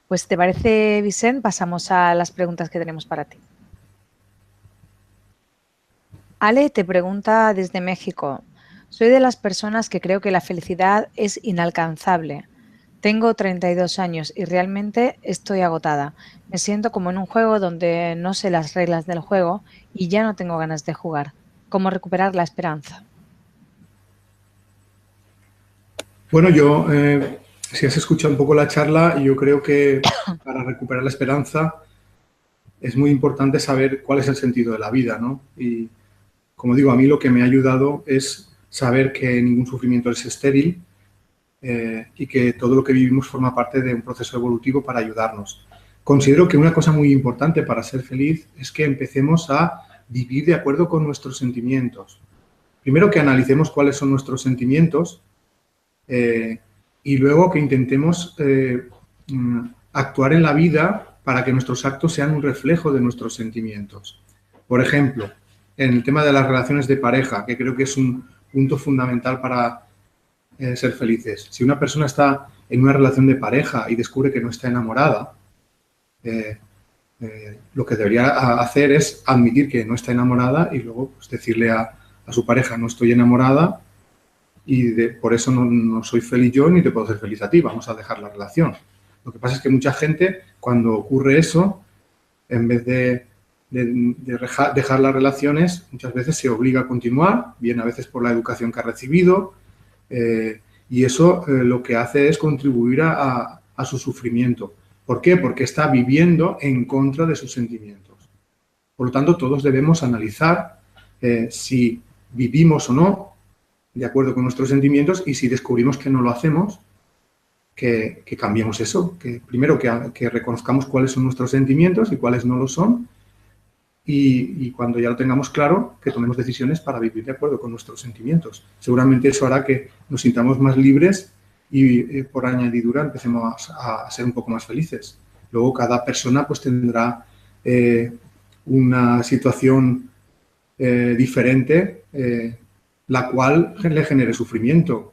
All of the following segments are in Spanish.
Pues si te parece, Vicent, pasamos a las preguntas que tenemos para ti. Ale te pregunta desde México. Soy de las personas que creo que la felicidad es inalcanzable. Tengo 32 años y realmente estoy agotada. Me siento como en un juego donde no sé las reglas del juego y ya no tengo ganas de jugar. ¿Cómo recuperar la esperanza? Bueno, si has escuchado un poco la charla, yo creo que para recuperar la esperanza es muy importante saber cuál es el sentido de la vida, ¿no? Y como digo, a mí lo que me ha ayudado es saber que ningún sufrimiento es estéril y que todo lo que vivimos forma parte de un proceso evolutivo para ayudarnos. Considero que una cosa muy importante para ser feliz es que empecemos a vivir de acuerdo con nuestros sentimientos. Primero que analicemos cuáles son nuestros sentimientos y luego que intentemos actuar en la vida para que nuestros actos sean un reflejo de nuestros sentimientos. Por ejemplo, en el tema de las relaciones de pareja, que creo que es un punto fundamental para ser felices. Si una persona está en una relación de pareja y descubre que no está enamorada, lo que debería hacer es admitir que no está enamorada y luego pues, decirle a su pareja no estoy enamorada y por eso no soy feliz yo ni te puedo ser feliz a ti, vamos a dejar la relación. Lo que pasa es que mucha gente, cuando ocurre eso, en vez de dejar las relaciones, muchas veces se obliga a continuar, bien a veces por la educación que ha recibido, y eso lo que hace es contribuir a su sufrimiento. ¿Por qué? Porque está viviendo en contra de sus sentimientos. Por lo tanto, todos debemos analizar si vivimos o no de acuerdo con nuestros sentimientos y si descubrimos que no lo hacemos, que cambiemos eso, que primero que reconozcamos cuáles son nuestros sentimientos y cuáles no lo son y cuando ya lo tengamos claro, que tomemos decisiones para vivir de acuerdo con nuestros sentimientos. Seguramente eso hará que nos sintamos más libres y por añadidura empecemos a ser un poco más felices. Luego cada persona pues tendrá una situación diferente la cual le genere sufrimiento.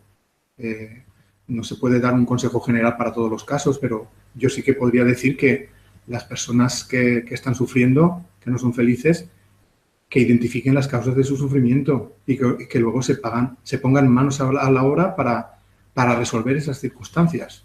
No se puede dar un consejo general para todos los casos, pero yo sí que podría decir que las personas que están sufriendo, que no son felices, que identifiquen las causas de su sufrimiento y que luego se pongan manos a la obra para resolver esas circunstancias.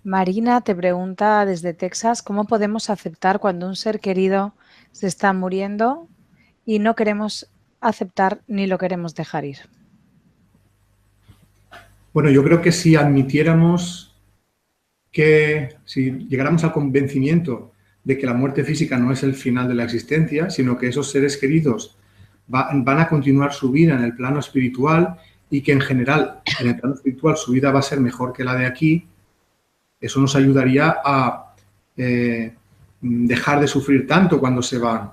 Marina te pregunta desde Texas, ¿cómo podemos aceptar cuando un ser querido se está muriendo y no queremos aceptar ni lo queremos dejar ir? Bueno, yo creo que si admitiéramos si llegáramos al convencimiento de que la muerte física no es el final de la existencia, sino que esos seres queridos van a continuar su vida en el plano espiritual y que en general en el plano espiritual su vida va a ser mejor que la de aquí, eso nos ayudaría a dejar de sufrir tanto cuando se van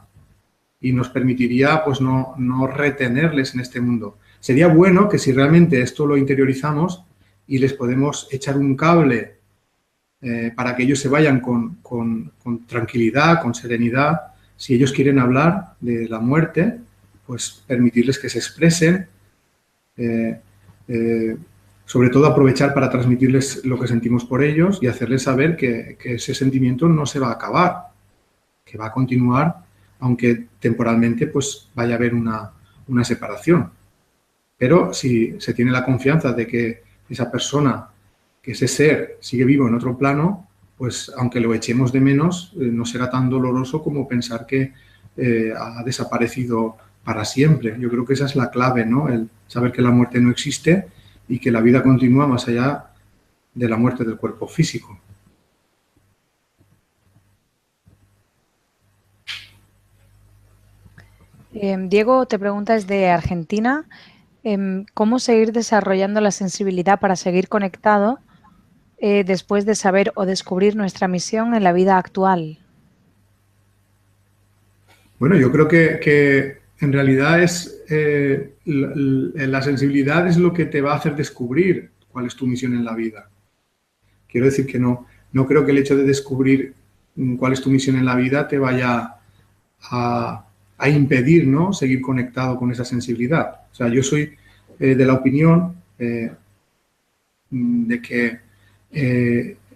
y nos permitiría pues no retenerles en este mundo. Sería bueno que si realmente esto lo interiorizamos y les podemos echar un cable para que ellos se vayan con tranquilidad, con serenidad, si ellos quieren hablar de la muerte, pues permitirles que se expresen, sobre todo aprovechar para transmitirles lo que sentimos por ellos y hacerles saber que ese sentimiento no se va a acabar, que va a continuar, aunque temporalmente pues vaya a haber una separación. Pero si se tiene la confianza de que esa persona, que ese ser sigue vivo en otro plano, pues aunque lo echemos de menos, no será tan doloroso como pensar que ha desaparecido para siempre. Yo creo que esa es la clave, ¿no? El saber que la muerte no existe y que la vida continúa más allá de la muerte del cuerpo físico. Diego te pregunta desde Argentina, ¿cómo seguir desarrollando la sensibilidad para seguir conectado después de saber o descubrir nuestra misión en la vida actual? Bueno, yo creo que en realidad la sensibilidad es lo que te va a hacer descubrir cuál es tu misión en la vida. Quiero decir que no creo que el hecho de descubrir cuál es tu misión en la vida te vaya a a impedir, ¿no?, seguir conectado con esa sensibilidad. O sea, yo soy de la opinión de que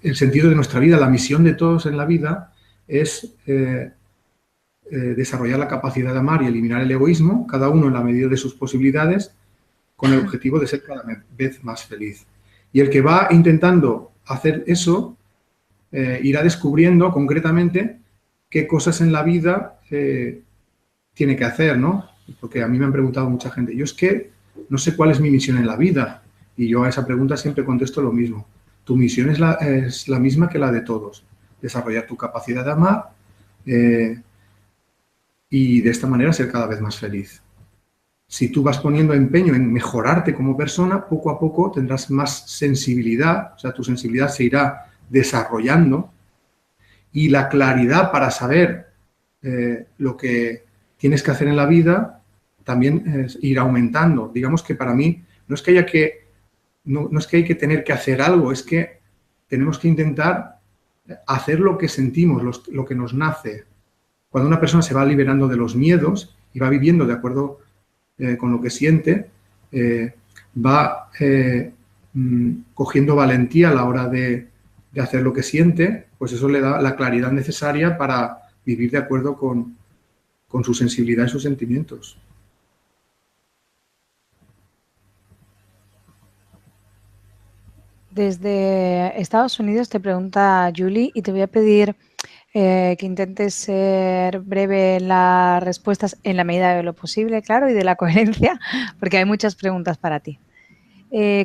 el sentido de nuestra vida, la misión de todos en la vida es desarrollar la capacidad de amar y eliminar el egoísmo, cada uno en la medida de sus posibilidades, con el objetivo de ser cada vez más feliz. Y el que va intentando hacer eso irá descubriendo concretamente qué cosas en la vida tiene que hacer, ¿no? Porque a mí me han preguntado mucha gente, yo es que no sé cuál es mi misión en la vida, y yo a esa pregunta siempre contesto lo mismo. Tu misión es la misma que la de todos, desarrollar tu capacidad de amar y de esta manera ser cada vez más feliz. Si tú vas poniendo empeño en mejorarte como persona, poco a poco tendrás más sensibilidad, o sea, tu sensibilidad se irá desarrollando y la claridad para saber lo que tienes que hacer en la vida también irá aumentando. Digamos que para mí no es que haya que, no es que hay que tener que hacer algo, es que tenemos que intentar hacer lo que sentimos, lo que nos nace. Cuando una persona se va liberando de los miedos y va viviendo de acuerdo con lo que siente, va cogiendo valentía a la hora de hacer lo que siente, pues eso le da la claridad necesaria para vivir de acuerdo con su sensibilidad y sus sentimientos. Desde Estados Unidos te pregunta Julie y te voy a pedir que intentes ser breve en las respuestas en la medida de lo posible, claro, y de la coherencia, porque hay muchas preguntas para ti.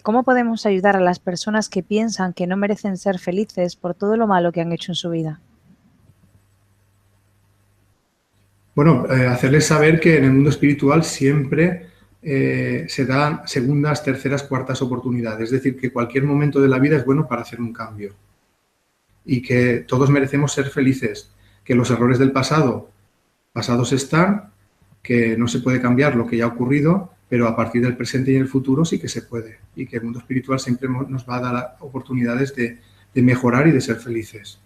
¿Cómo podemos ayudar a las personas que piensan que no merecen ser felices por todo lo malo que han hecho en su vida? Bueno, hacerles saber que en el mundo espiritual siempre se dan segundas, terceras, cuartas oportunidades. Es decir, que cualquier momento de la vida es bueno para hacer un cambio. Y que todos merecemos ser felices. Que los errores del pasado, pasados están, que no se puede cambiar lo que ya ha ocurrido, pero a partir del presente y el futuro sí que se puede. Y que el mundo espiritual siempre nos va a dar oportunidades de mejorar y de ser felices.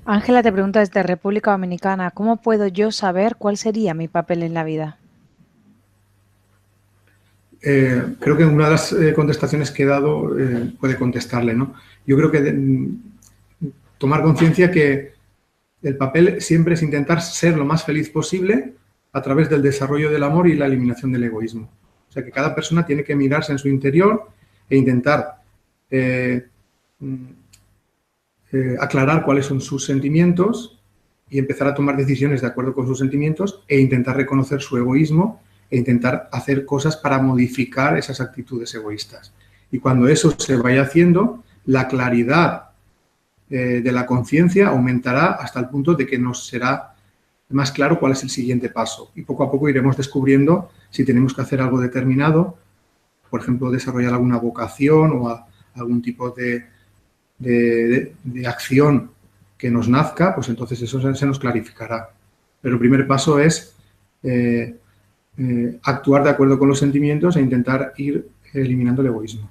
Ángela te pregunta desde República Dominicana, ¿cómo puedo yo saber cuál sería mi papel en la vida? Creo que una de las contestaciones que he dado puede contestarle, ¿no? Yo creo que tomar conciencia que el papel siempre es intentar ser lo más feliz posible a través del desarrollo del amor y la eliminación del egoísmo. O sea, que cada persona tiene que mirarse en su interior e intentar aclarar cuáles son sus sentimientos y empezar a tomar decisiones de acuerdo con sus sentimientos e intentar reconocer su egoísmo e intentar hacer cosas para modificar esas actitudes egoístas. Y cuando eso se vaya haciendo, la claridad de la conciencia aumentará hasta el punto de que nos será más claro cuál es el siguiente paso. Y poco a poco iremos descubriendo si tenemos que hacer algo determinado, por ejemplo, desarrollar alguna vocación o algún tipo de acción que nos nazca, pues entonces eso se nos clarificará. Pero el primer paso es actuar de acuerdo con los sentimientos e intentar ir eliminando el egoísmo.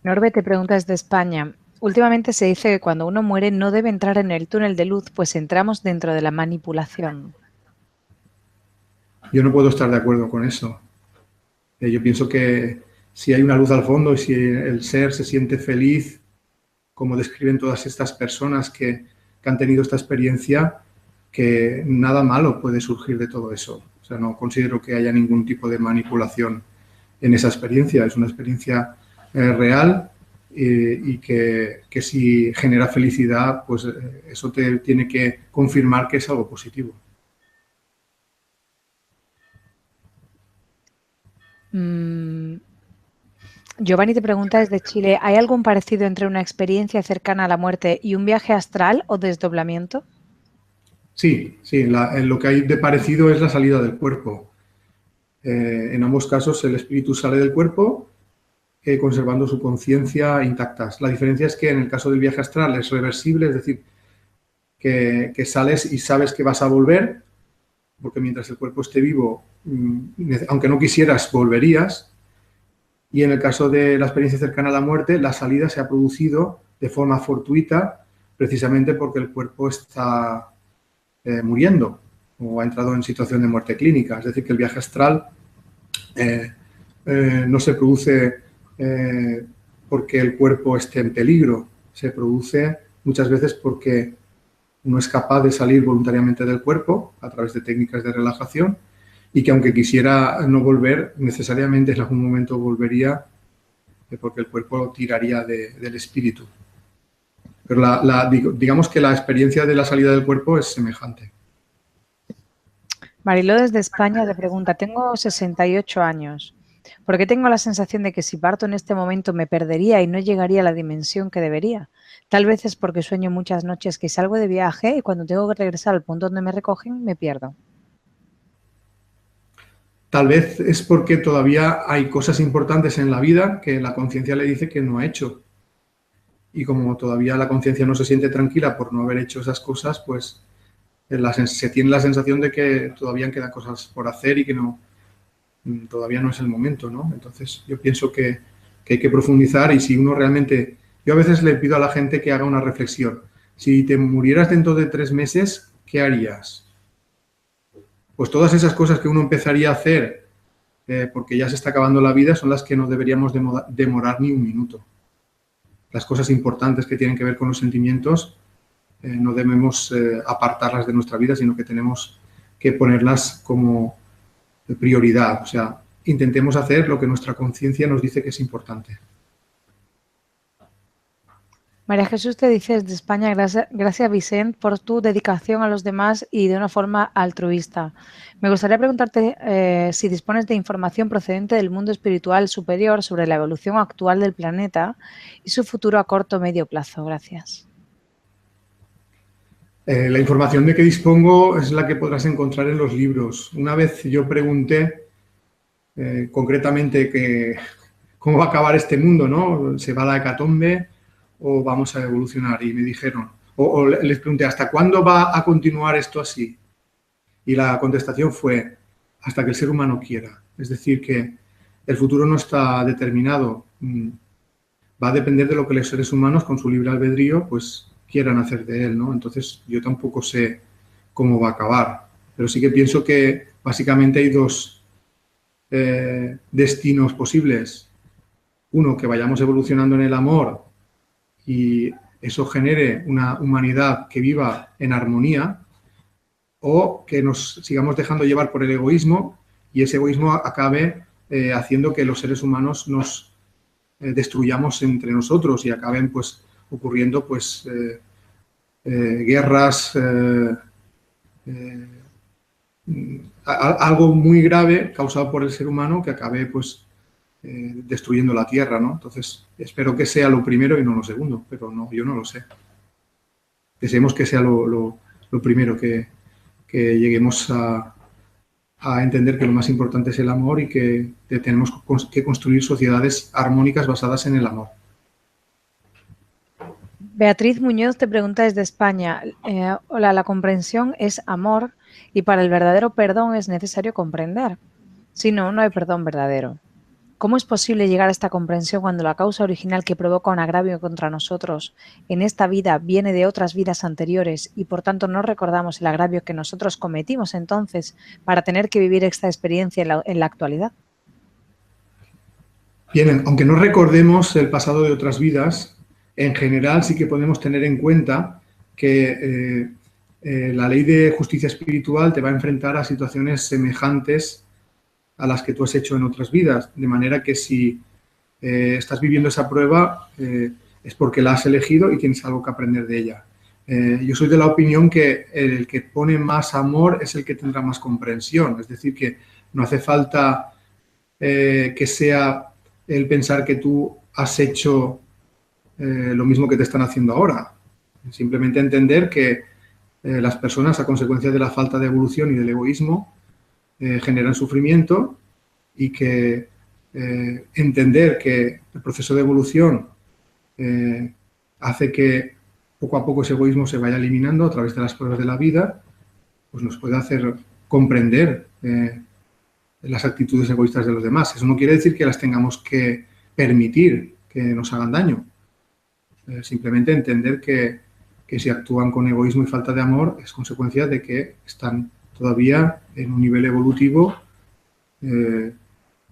Norbe te pregunta desde España. Últimamente se dice que cuando uno muere no debe entrar en el túnel de luz, pues entramos dentro de la manipulación. Yo no puedo estar de acuerdo con eso. Yo pienso que si hay una luz al fondo y si el ser se siente feliz, como describen todas estas personas que han tenido esta experiencia, que nada malo puede surgir de todo eso. O sea, no considero que haya ningún tipo de manipulación en esa experiencia. Es una experiencia real y que si genera felicidad, pues eso te tiene que confirmar que es algo positivo. Giovanni te pregunta desde Chile, ¿hay algún parecido entre una experiencia cercana a la muerte y un viaje astral o desdoblamiento? Sí, lo que hay de parecido es la salida del cuerpo. En ambos casos el espíritu sale del cuerpo conservando su conciencia intacta. La diferencia es que en el caso del viaje astral es reversible, es decir, que sales y sabes que vas a volver, porque mientras el cuerpo esté vivo, aunque no quisieras, volverías. Y en el caso de la experiencia cercana a la muerte, la salida se ha producido de forma fortuita, precisamente porque el cuerpo está muriendo o ha entrado en situación de muerte clínica. Es decir, que el viaje astral no se produce porque el cuerpo esté en peligro, se produce muchas veces porque uno es capaz de salir voluntariamente del cuerpo a través de técnicas de relajación y que aunque quisiera no volver, necesariamente en algún momento volvería porque el cuerpo tiraría del espíritu. Pero digamos que la experiencia de la salida del cuerpo es semejante. Mariló desde España te pregunta, tengo 68 años. ¿Por qué tengo la sensación de que si parto en este momento me perdería y no llegaría a la dimensión que debería? Tal vez es porque sueño muchas noches que salgo de viaje y cuando tengo que regresar al punto donde me recogen me pierdo. Tal vez es porque todavía hay cosas importantes en la vida que la conciencia le dice que no ha hecho. Y como todavía la conciencia no se siente tranquila por no haber hecho esas cosas, pues se tiene la sensación de que todavía quedan cosas por hacer y que todavía no es el momento, ¿no? Entonces yo pienso que hay que profundizar y si uno realmente... Yo a veces le pido a la gente que haga una reflexión. Si te murieras dentro de 3 meses, ¿qué harías? Pues todas esas cosas que uno empezaría a hacer porque ya se está acabando la vida son las que no deberíamos demorar ni un minuto. Las cosas importantes que tienen que ver con los sentimientos no debemos apartarlas de nuestra vida, sino que tenemos que ponerlas como prioridad. O sea, intentemos hacer lo que nuestra conciencia nos dice que es importante. María Jesús te dice desde España, gracias Vicente por tu dedicación a los demás y de una forma altruista. Me gustaría preguntarte si dispones de información procedente del mundo espiritual superior sobre la evolución actual del planeta y su futuro a corto o medio plazo. Gracias. La información de que dispongo es la que podrás encontrar en los libros. Una vez yo pregunté concretamente cómo va a acabar este mundo, ¿no? ¿Se va a la hecatombe o vamos a evolucionar? Y me dijeron, o les pregunté, ¿hasta cuándo va a continuar esto así? Y la contestación fue, hasta que el ser humano quiera. Es decir, que el futuro no está determinado. Va a depender de lo que los seres humanos, con su libre albedrío, pues quieran hacer de él, ¿no? Entonces, yo tampoco sé cómo va a acabar. Pero sí que pienso que básicamente hay 2 destinos posibles. Uno, que vayamos evolucionando en el amor y eso genere una humanidad que viva en armonía, o que nos sigamos dejando llevar por el egoísmo y ese egoísmo acabe haciendo que los seres humanos nos destruyamos entre nosotros y acaben pues ocurriendo pues guerras, algo muy grave causado por el ser humano que acabe pues destruyendo la Tierra, ¿no? Entonces, espero que sea lo primero y no lo segundo, pero no, yo no lo sé. Deseemos que sea lo primero, que lleguemos a entender que lo más importante es el amor y que tenemos que construir sociedades armónicas basadas en el amor. Beatriz Muñoz te pregunta desde España, hola, la comprensión es amor y para el verdadero perdón es necesario comprender. Si no, no hay perdón verdadero. ¿Cómo es posible llegar a esta comprensión cuando la causa original que provoca un agravio contra nosotros en esta vida viene de otras vidas anteriores y por tanto no recordamos el agravio que nosotros cometimos entonces para tener que vivir esta experiencia en la actualidad? Bien, aunque no recordemos el pasado de otras vidas, en general sí que podemos tener en cuenta que la ley de justicia espiritual te va a enfrentar a situaciones semejantes a las que tú has hecho en otras vidas, de manera que si estás viviendo esa prueba es porque la has elegido y tienes algo que aprender de ella. Yo soy de la opinión que el que pone más amor es el que tendrá más comprensión, es decir, que no hace falta que sea el pensar que tú has hecho lo mismo que te están haciendo ahora. Simplemente entender que las personas, a consecuencia de la falta de evolución y del egoísmo, generan sufrimiento y que entender que el proceso de evolución hace que poco a poco ese egoísmo se vaya eliminando a través de las pruebas de la vida, pues nos puede hacer comprender las actitudes egoístas de los demás. Eso no quiere decir que las tengamos que permitir que nos hagan daño, simplemente entender que si actúan con egoísmo y falta de amor es consecuencia de que están todavía en un nivel evolutivo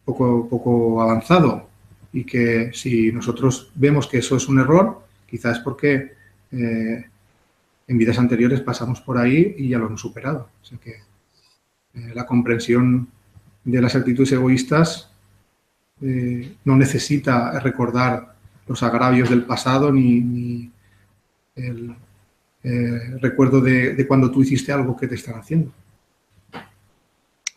poco avanzado, y que si nosotros vemos que eso es un error, quizás es porque en vidas anteriores pasamos por ahí y ya lo hemos superado. O sea que la comprensión de las actitudes egoístas no necesita recordar los agravios del pasado ni el recuerdo de cuando tú hiciste algo que te están haciendo.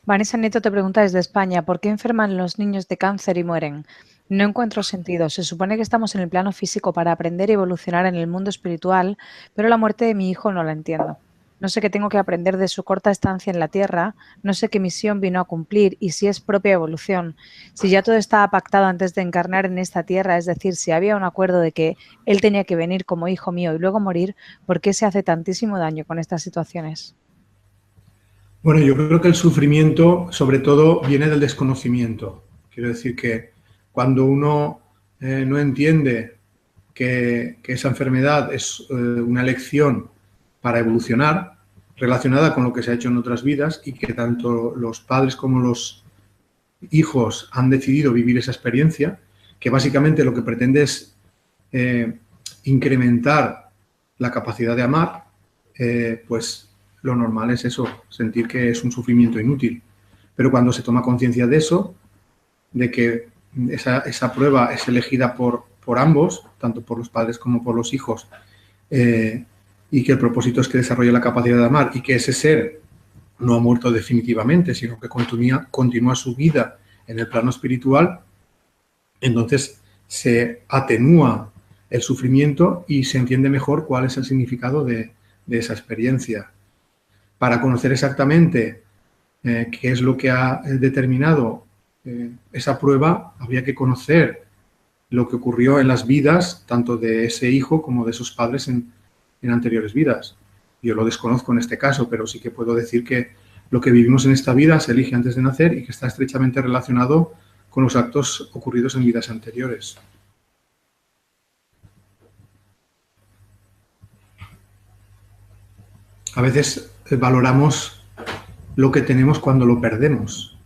Vanessa Nieto te pregunta desde España, ¿por qué enferman los niños de cáncer y mueren? No encuentro sentido. Se supone que estamos en el plano físico para aprender y evolucionar en el mundo espiritual, pero la muerte de mi hijo no la entiendo. No sé qué tengo que aprender de su corta estancia en la Tierra, no sé qué misión vino a cumplir y si es propia evolución. Si ya todo estaba pactado antes de encarnar en esta Tierra, es decir, si había un acuerdo de que él tenía que venir como hijo mío y luego morir, ¿por qué se hace tantísimo daño con estas situaciones? Bueno, yo creo que el sufrimiento, sobre todo, viene del desconocimiento. Quiero decir que cuando uno no entiende que esa enfermedad es una lección para evolucionar, relacionada con lo que se ha hecho en otras vidas, y que tanto los padres como los hijos han decidido vivir esa experiencia, que básicamente lo que pretende es incrementar la capacidad de amar, pues lo normal es eso, sentir que es un sufrimiento inútil. Pero cuando se toma conciencia de eso, de que esa prueba es elegida por ambos, tanto por los padres como por los hijos, y que el propósito es que desarrolle la capacidad de amar, y que ese ser no ha muerto definitivamente, sino que continúa su vida en el plano espiritual, entonces se atenúa el sufrimiento y se entiende mejor cuál es el significado de esa experiencia. Para conocer exactamente qué es lo que ha determinado esa prueba, habría que conocer lo que ocurrió en las vidas, tanto de ese hijo como de sus padres en anteriores vidas. Yo lo desconozco en este caso, pero sí que puedo decir que lo que vivimos en esta vida se elige antes de nacer y que está estrechamente relacionado con los actos ocurridos en vidas anteriores. A veces valoramos lo que tenemos cuando lo perdemos.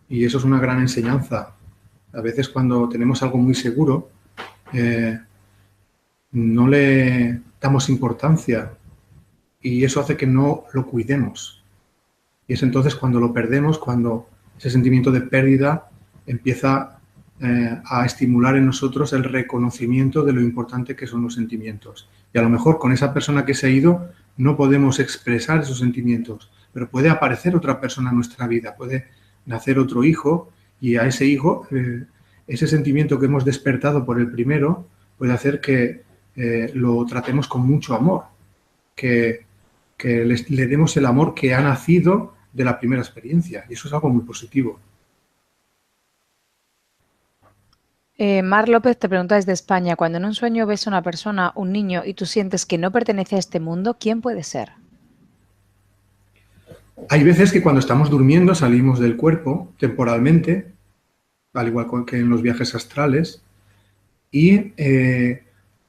Y eso es una gran enseñanza. A veces cuando tenemos algo muy seguro, no le damos importancia y eso hace que no lo cuidemos. Y es entonces cuando lo perdemos, cuando ese sentimiento de pérdida empieza a estimular en nosotros el reconocimiento de lo importante que son los sentimientos. Y a lo mejor con esa persona que se ha ido no podemos expresar esos sentimientos, pero puede aparecer otra persona en nuestra vida, puede nacer otro hijo y a ese hijo ese sentimiento que hemos despertado por el primero puede hacer que lo tratemos con mucho amor, que le demos el amor que ha nacido de la primera experiencia, y eso es algo muy positivo. Mar López te pregunta desde España, cuando en un sueño ves a una persona, un niño, y tú sientes que no pertenece a este mundo, ¿quién puede ser? Hay veces que cuando estamos durmiendo salimos del cuerpo temporalmente, al igual que en los viajes astrales, y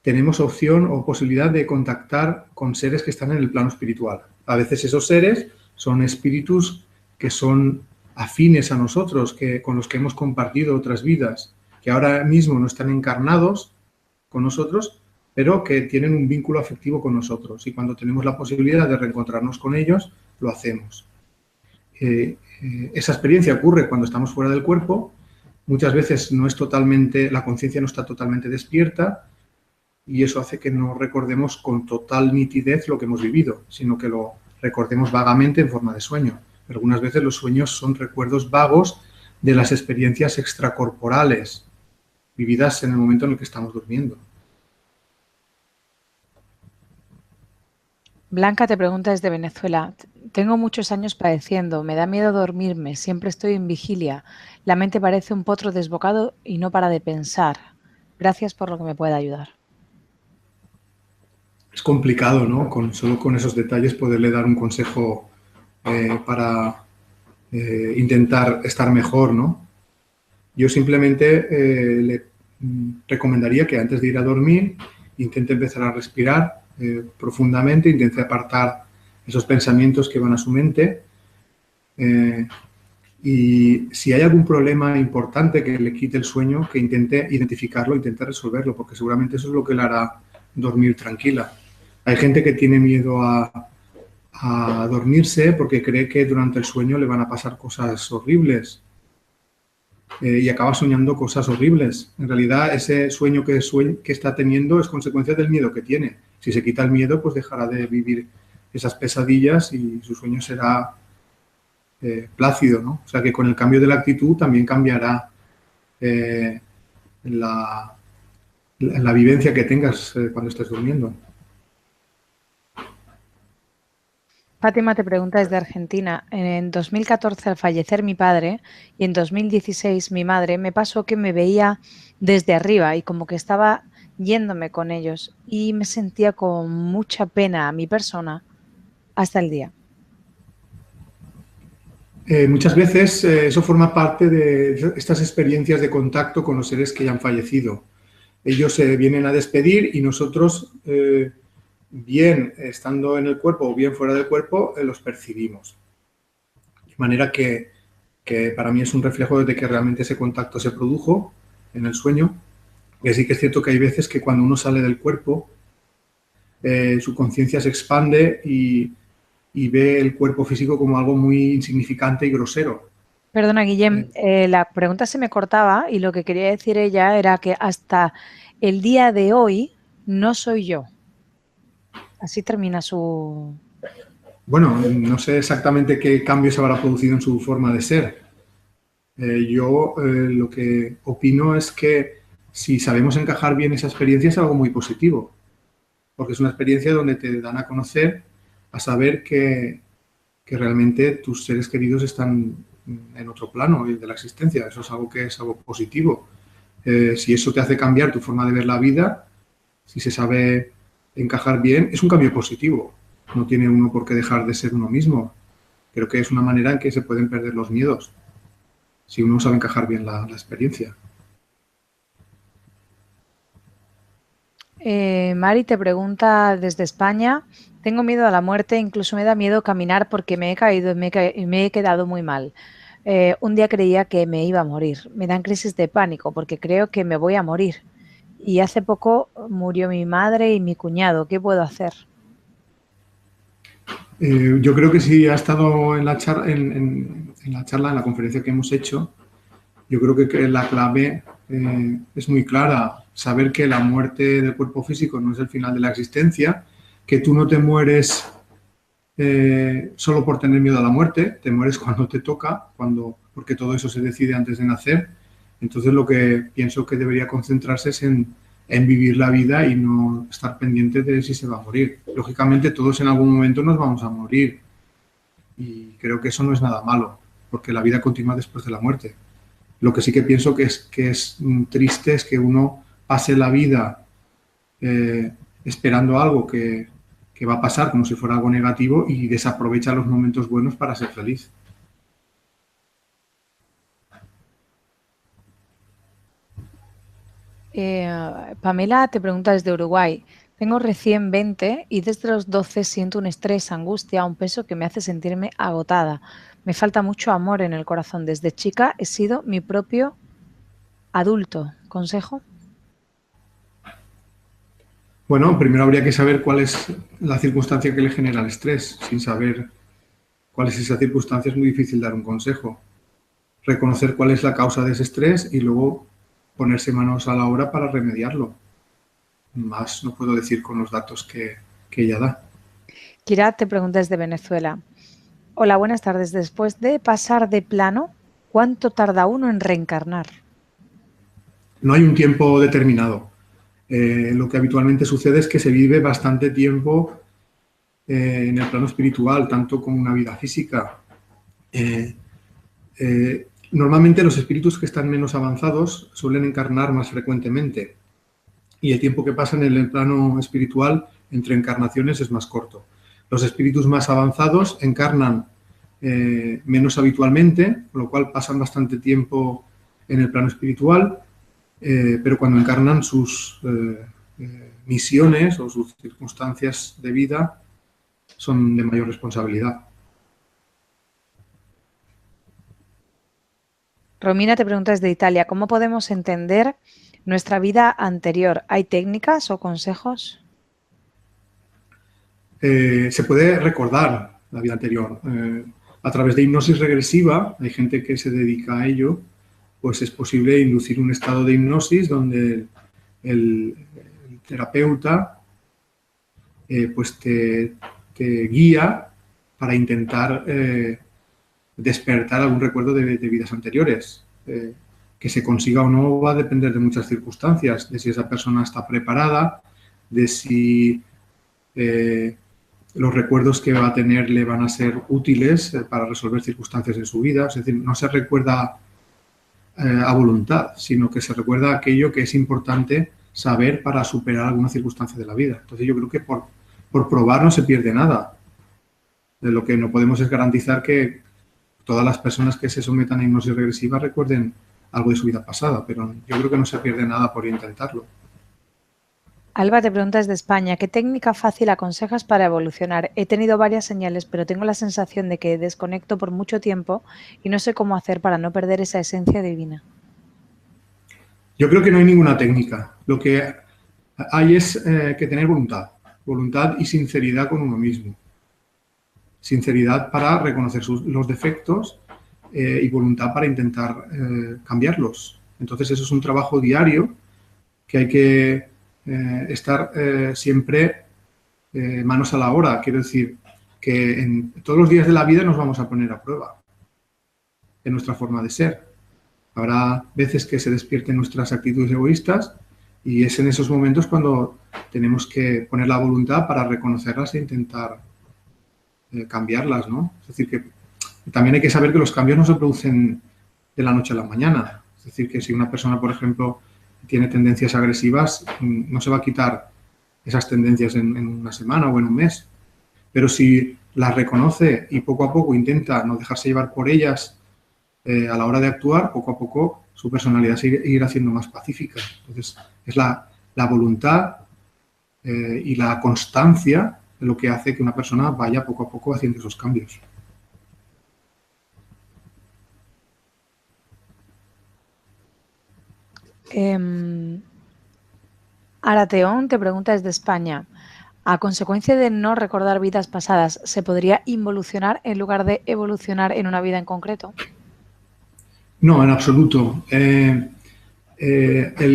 tenemos opción o posibilidad de contactar con seres que están en el plano espiritual. A veces esos seres son espíritus que son afines a nosotros, con los que hemos compartido otras vidas, que ahora mismo no están encarnados con nosotros, pero que tienen un vínculo afectivo con nosotros. Y cuando tenemos la posibilidad de reencontrarnos con ellos, lo hacemos. Esa experiencia ocurre cuando estamos fuera del cuerpo. Muchas veces la conciencia no está totalmente despierta, y eso hace que no recordemos con total nitidez lo que hemos vivido, sino que lo recordemos vagamente en forma de sueño. Pero algunas veces los sueños son recuerdos vagos de las experiencias extracorporales vividas en el momento en el que estamos durmiendo. Blanca te pregunta desde Venezuela, tengo muchos años padeciendo, me da miedo dormirme, siempre estoy en vigilia, la mente parece un potro desbocado y no para de pensar. Gracias por lo que me pueda ayudar. Es complicado, ¿no? Solo con esos detalles poderle dar un consejo para intentar estar mejor, ¿no? Yo simplemente recomendaría que antes de ir a dormir intente empezar a respirar profundamente, intente apartar esos pensamientos que van a su mente y si hay algún problema importante que le quite el sueño, que intente identificarlo, intente resolverlo, porque seguramente eso es lo que le hará dormir tranquila. Hay gente que tiene miedo a dormirse porque cree que durante el sueño le van a pasar cosas horribles y acaba soñando cosas horribles. En realidad, ese sueño que está teniendo es consecuencia del miedo que tiene. Si se quita el miedo, pues dejará de vivir esas pesadillas y su sueño será plácido, ¿no? O sea que con el cambio de la actitud también cambiará la vivencia que tengas cuando estés durmiendo. Fátima te pregunta desde Argentina. En 2014, al fallecer mi padre, y en 2016 mi madre, me pasó que me veía desde arriba y como que estaba yéndome con ellos y me sentía con mucha pena a mi persona hasta el día. Muchas veces eso forma parte de estas experiencias de contacto con los seres que ya han fallecido. Ellos se vienen a despedir y nosotros, bien estando en el cuerpo o bien fuera del cuerpo, los percibimos. De manera que para mí es un reflejo de que realmente ese contacto se produjo en el sueño. Y sí que es cierto que hay veces que cuando uno sale del cuerpo, su conciencia se expande y ve el cuerpo físico como algo muy insignificante y grosero. Perdona, Guillem, la pregunta se me cortaba y lo que quería decir ella era que hasta el día de hoy no soy yo. Así termina su... Bueno, no sé exactamente qué cambios habrá producido en su forma de ser. Yo lo que opino es que si sabemos encajar bien esa experiencia es algo muy positivo, porque es una experiencia donde te dan a conocer, a saber que realmente tus seres queridos están en otro plano de la existencia. Eso es algo que es algo positivo. Si eso te hace cambiar tu forma de ver la vida, si se sabe encajar bien, es un cambio positivo. No tiene uno por qué dejar de ser uno mismo. Creo que es una manera en que se pueden perder los miedos, si uno sabe encajar bien la experiencia. Mari te pregunta desde España, tengo miedo a la muerte, incluso me da miedo caminar porque me he caído y me he quedado muy mal. Un día creía que me iba a morir. Me dan crisis de pánico porque creo que me voy a morir. Y hace poco murió mi madre y mi cuñado. ¿Qué puedo hacer? Yo creo que si ha estado en la charla, en la conferencia que hemos hecho, yo creo que la clave es muy clara. Saber que la muerte del cuerpo físico no es el final de la existencia, que tú no te mueres solo por tener miedo a la muerte, te mueres cuando te toca, porque todo eso se decide antes de nacer. Entonces lo que pienso que debería concentrarse es en vivir la vida y no estar pendiente de si se va a morir. Lógicamente todos en algún momento nos vamos a morir y creo que eso no es nada malo, porque la vida continúa después de la muerte. Lo que sí que pienso que es triste es que uno pase la vida esperando algo que va a pasar como si fuera algo negativo y desaprovecha los momentos buenos para ser feliz. Pamela te pregunta desde Uruguay. Tengo recién 20 y desde los 12 siento un estrés, angustia, un peso que me hace sentirme agotada. Me falta mucho amor en el corazón. Desde chica he sido mi propio adulto. ¿Consejo? Bueno, primero habría que saber cuál es la circunstancia que le genera el estrés. Sin saber cuál es esa circunstancia es muy difícil dar un consejo. Reconocer cuál es la causa de ese estrés y luego ponerse manos a la obra para remediarlo. Más no puedo decir con los datos que ella da. Kira te pregunta desde Venezuela. Hola, buenas tardes. Después de pasar de plano, ¿cuánto tarda uno en reencarnar? No hay un tiempo determinado. Lo que habitualmente sucede es que se vive bastante tiempo en el plano espiritual, tanto como una vida física. Normalmente los espíritus que están menos avanzados suelen encarnar más frecuentemente y el tiempo que pasan en el plano espiritual entre encarnaciones es más corto. Los espíritus más avanzados encarnan menos habitualmente, con lo cual pasan bastante tiempo en el plano espiritual pero cuando encarnan sus misiones o sus circunstancias de vida son de mayor responsabilidad. Romina te pregunta desde Italia, ¿cómo podemos entender nuestra vida anterior? ¿Hay técnicas o consejos? Se puede recordar la vida anterior. A través de hipnosis regresiva, hay gente que se dedica a ello, pues es posible inducir un estado de hipnosis donde el terapeuta pues te guía para intentar despertar algún recuerdo de vidas anteriores. Que se consiga o no va a depender de muchas circunstancias, de si esa persona está preparada, de si los recuerdos que va a tener le van a ser útiles para resolver circunstancias en su vida. Es decir, no se recuerda a voluntad, sino que se recuerda aquello que es importante saber para superar alguna circunstancia de la vida. Entonces yo creo que por probar no se pierde nada. De lo que no podemos es garantizar que todas las personas que se sometan a hipnosis regresiva recuerden algo de su vida pasada, pero yo creo que no se pierde nada por intentarlo. Alba te pregunta desde España, ¿qué técnica fácil aconsejas para evolucionar? He tenido varias señales, pero tengo la sensación de que desconecto por mucho tiempo y no sé cómo hacer para no perder esa esencia divina. Yo creo que no hay ninguna técnica. Lo que hay es que tener voluntad y sinceridad con uno mismo. Sinceridad para reconocer los defectos y voluntad para intentar cambiarlos. Entonces eso es un trabajo diario que hay que estar siempre manos a la obra. Quiero decir que en todos los días de la vida nos vamos a poner a prueba en nuestra forma de ser. Habrá veces que se despierten nuestras actitudes egoístas y es en esos momentos cuando tenemos que poner la voluntad para reconocerlas e intentar cambiarlas, ¿no? Es decir, que también hay que saber que los cambios no se producen de la noche a la mañana. Es decir, que si una persona, por ejemplo, tiene tendencias agresivas, no se va a quitar esas tendencias en una semana o en un mes. Pero si las reconoce y poco a poco intenta no dejarse llevar por ellas a la hora de actuar, poco a poco su personalidad se irá haciendo más pacífica. Entonces, es la voluntad y la constancia lo que hace que una persona vaya poco a poco haciendo esos cambios. Arateón te pregunta desde España, a consecuencia de no recordar vidas pasadas, ¿se podría involucionar en lugar de evolucionar en una vida en concreto? No, en absoluto. El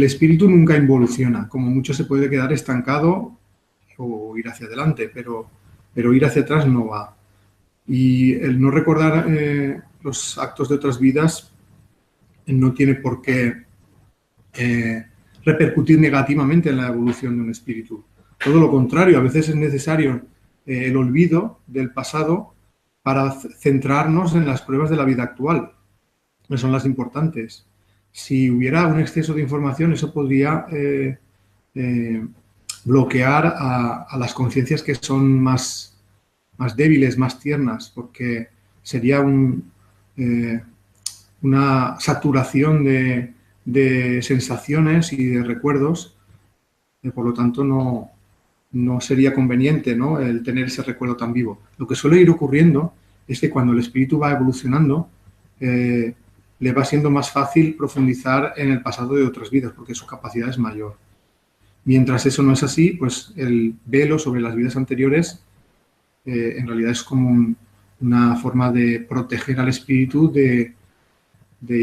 espíritu nunca involuciona. Como mucho se puede quedar estancado o ir hacia adelante, pero ir hacia atrás no va. Y el no recordar los actos de otras vidas no tiene por qué repercutir negativamente en la evolución de un espíritu. Todo lo contrario, a veces es necesario el olvido del pasado para centrarnos en las pruebas de la vida actual, que son las importantes. Si hubiera un exceso de información, eso podría bloquear a las conciencias que son más débiles, más tiernas, porque sería una saturación de sensaciones y de recuerdos, por lo tanto no sería conveniente, ¿no?, el tener ese recuerdo tan vivo. Lo que suele ir ocurriendo es que cuando el espíritu va evolucionando, le va siendo más fácil profundizar en el pasado de otras vidas, porque su capacidad es mayor. Mientras eso no es así, pues el velo sobre las vidas anteriores en realidad es como una forma de proteger al espíritu de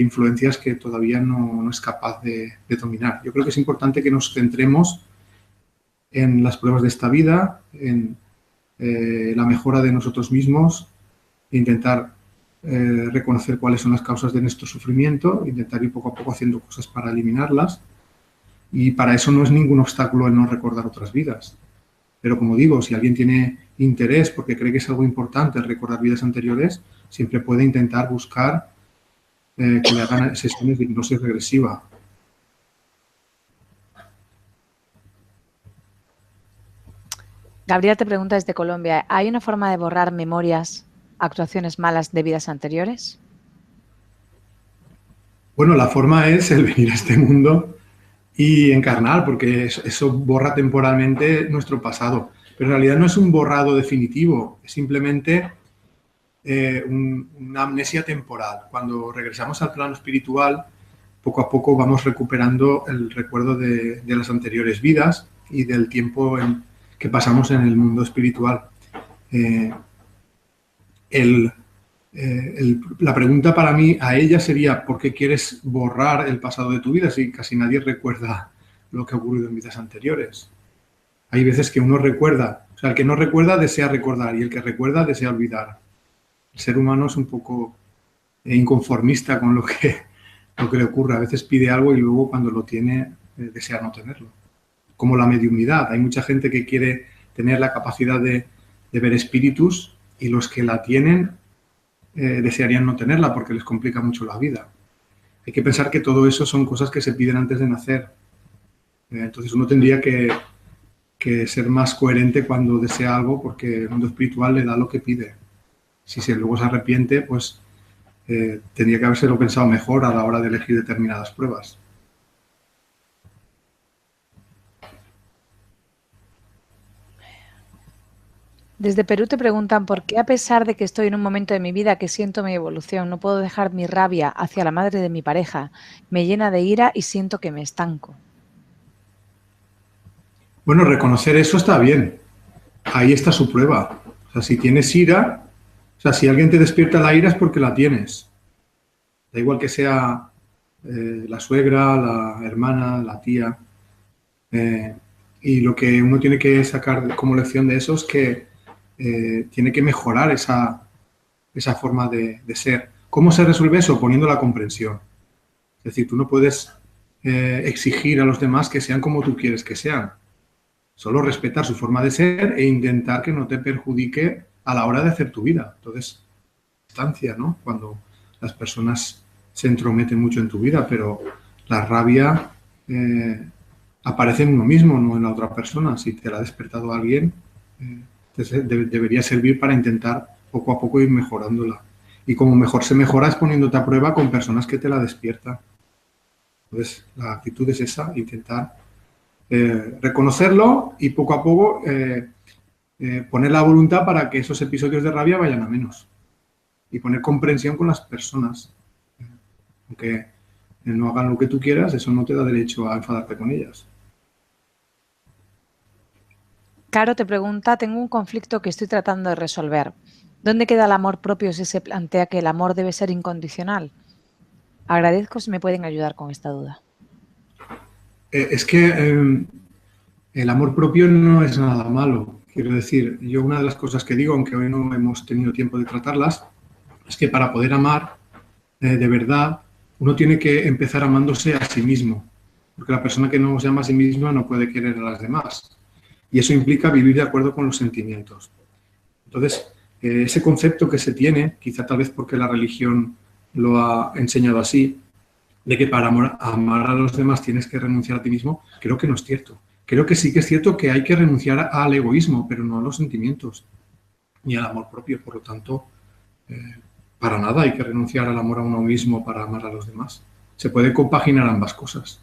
influencias que todavía no es capaz de dominar. Yo creo que es importante que nos centremos en las pruebas de esta vida, en la mejora de nosotros mismos, intentar reconocer cuáles son las causas de nuestro sufrimiento, intentar ir poco a poco haciendo cosas para eliminarlas, y para eso no es ningún obstáculo el no recordar otras vidas. Pero como digo, si alguien tiene interés porque cree que es algo importante recordar vidas anteriores, siempre puede intentar buscar que le hagan sesiones de hipnosis regresiva. Gabriela te pregunta desde Colombia, ¿hay una forma de borrar memorias, actuaciones malas de vidas anteriores? Bueno, la forma es el venir a este mundo y encarnar, porque eso borra temporalmente nuestro pasado. Pero en realidad no es un borrado definitivo, es simplemente una amnesia temporal. Cuando regresamos al plano espiritual, poco a poco vamos recuperando el recuerdo de las anteriores vidas y del tiempo que pasamos en el mundo espiritual. La pregunta para mí a ella sería: ¿por qué quieres borrar el pasado de tu vida si casi nadie recuerda lo que ha ocurrido en vidas anteriores? Hay veces que uno recuerda, o sea, el que no recuerda desea recordar y el que recuerda desea olvidar. El ser humano es un poco inconformista con lo que le ocurre. A veces pide algo y luego cuando lo tiene desea no tenerlo. Como la mediunidad. Hay mucha gente que quiere tener la capacidad de ver espíritus y los que la tienen desearían no tenerla porque les complica mucho la vida. Hay que pensar que todo eso son cosas que se piden antes de nacer. Entonces uno tendría que ser más coherente cuando desea algo, porque el mundo espiritual le da lo que pide. Si luego se arrepiente, pues tendría que habérselo pensado mejor a la hora de elegir determinadas pruebas. Desde Perú te preguntan por qué, a pesar de que estoy en un momento de mi vida que siento mi evolución, no puedo dejar mi rabia hacia la madre de mi pareja. Me llena de ira y siento que me estanco. Bueno, reconocer eso está bien. Ahí está su prueba. O sea, si tienes ira, o sea, si alguien te despierta la ira es porque la tienes. Da igual que sea la suegra, la hermana, la tía. Y lo que uno tiene que sacar como lección de eso es que tiene que mejorar esa forma de ser. ¿Cómo se resuelve eso? Poniendo la comprensión. Es decir, tú no puedes exigir a los demás que sean como tú quieres que sean. Solo respetar su forma de ser e intentar que no te perjudique a la hora de hacer tu vida. Entonces, distancia, ¿no? Cuando las personas se entrometen mucho en tu vida, pero la rabia aparece en uno mismo, no en la otra persona. Si te la ha despertado alguien, debería servir para intentar poco a poco ir mejorándola. Y como mejor se mejora es poniéndote a prueba con personas que te la despiertan. Entonces, la actitud es esa: intentar reconocerlo y poco a poco poner la voluntad para que esos episodios de rabia vayan a menos. Y poner comprensión con las personas. Aunque no hagan lo que tú quieras, eso no te da derecho a enfadarte con ellas. Caro te pregunta, tengo un conflicto que estoy tratando de resolver. ¿Dónde queda el amor propio si se plantea que el amor debe ser incondicional? Agradezco si me pueden ayudar con esta duda. Es que el amor propio no es nada malo. Quiero decir, yo una de las cosas que digo, aunque hoy no hemos tenido tiempo de tratarlas, es que para poder amar de verdad, uno tiene que empezar amándose a sí mismo. Porque la persona que no se ama a sí misma no puede querer a las demás. Y eso implica vivir de acuerdo con los sentimientos. Entonces, ese concepto que se tiene, quizá tal vez porque la religión lo ha enseñado así, de que para amar a los demás tienes que renunciar a ti mismo, creo que no es cierto. Creo que sí que es cierto que hay que renunciar al egoísmo, pero no a los sentimientos, ni al amor propio. Por lo tanto, para nada hay que renunciar al amor a uno mismo para amar a los demás. Se puede compaginar ambas cosas.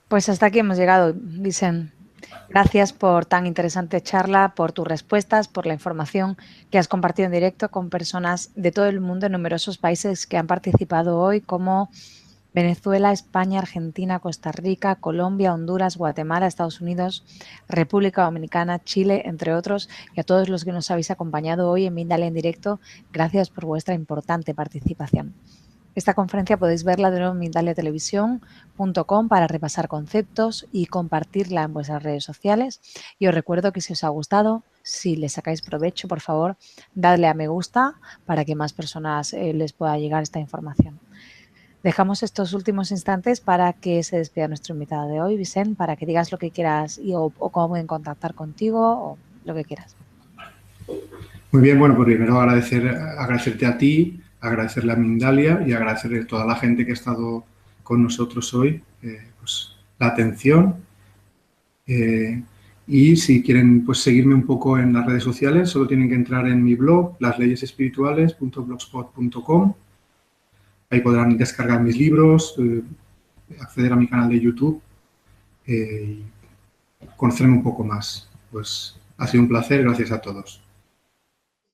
Pues hasta aquí hemos llegado, Vicent. Gracias por tan interesante charla, por tus respuestas, por la información que has compartido en directo con personas de todo el mundo en numerosos países que han participado hoy, como Venezuela, España, Argentina, Costa Rica, Colombia, Honduras, Guatemala, Estados Unidos, República Dominicana, Chile, entre otros. Y a todos los que nos habéis acompañado hoy en Mindalia en directo, gracias por vuestra importante participación. Esta conferencia podéis verla de nuevo en mindaliatelevisión.com para repasar conceptos y compartirla en vuestras redes sociales. Y os recuerdo que si os ha gustado, si le sacáis provecho, por favor, dadle a me gusta para que más personas les pueda llegar esta información. Dejamos estos últimos instantes para que se despida nuestro invitado de hoy, Vicent, para que digas lo que quieras o cómo pueden contactar contigo o lo que quieras. Muy bien, bueno, pues primero agradecerte a ti, agradecerle a Mindalia y agradecerle a toda la gente que ha estado con nosotros hoy, pues, la atención. Y si quieren pues seguirme un poco en las redes sociales, solo tienen que entrar en mi blog, lasleyesespirituales.blogspot.com. Ahí podrán descargar mis libros, acceder a mi canal de YouTube y conocerme un poco más. Pues ha sido un placer, gracias a todos.